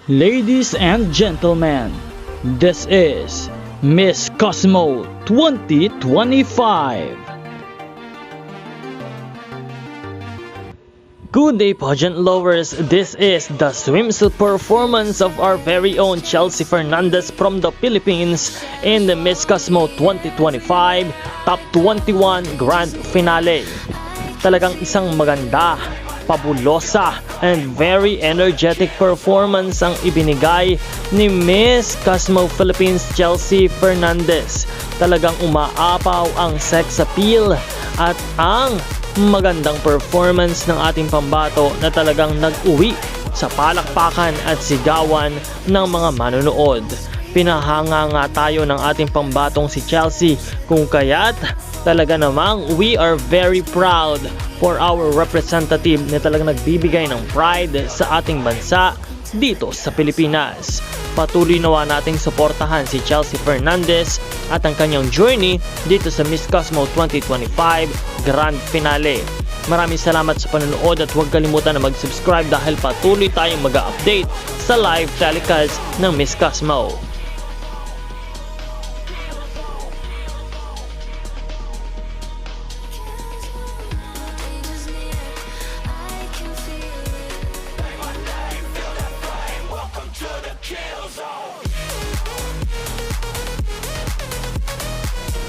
Ladies and gentlemen, this is Miss Cosmo 2025. Good day, pageant lovers. This is the swimsuit performance of our very own Chelsea Fernandez from the Philippines in the Miss Cosmo 2025 Top 21 Grand Finale. Talagang isang maganda, pabulosa, and very energetic performance ang ibinigay ni Miss Cosmo Philippines Chelsea Fernandez. Talagang umaapaw ang sex appeal at ang magandang performance ng ating pambato na talagang nag-uwi sa palakpakan at sigawan ng mga manonood. Pinahanga nga tayo ng ating pambatong si Chelsea, kung kaya't talaga namang we are very proud for our representative na talagang nagbibigay ng pride sa ating bansa dito sa Pilipinas. Patuloy nawa nating suportahan si Chelsea Fernandez at ang kanyang journey dito sa Miss Cosmo 2025 Grand Finale. Maraming salamat sa panonood at huwag kalimutan na mag-subscribe dahil patuloy tayong mag-update sa live telecast ng Miss Cosmo.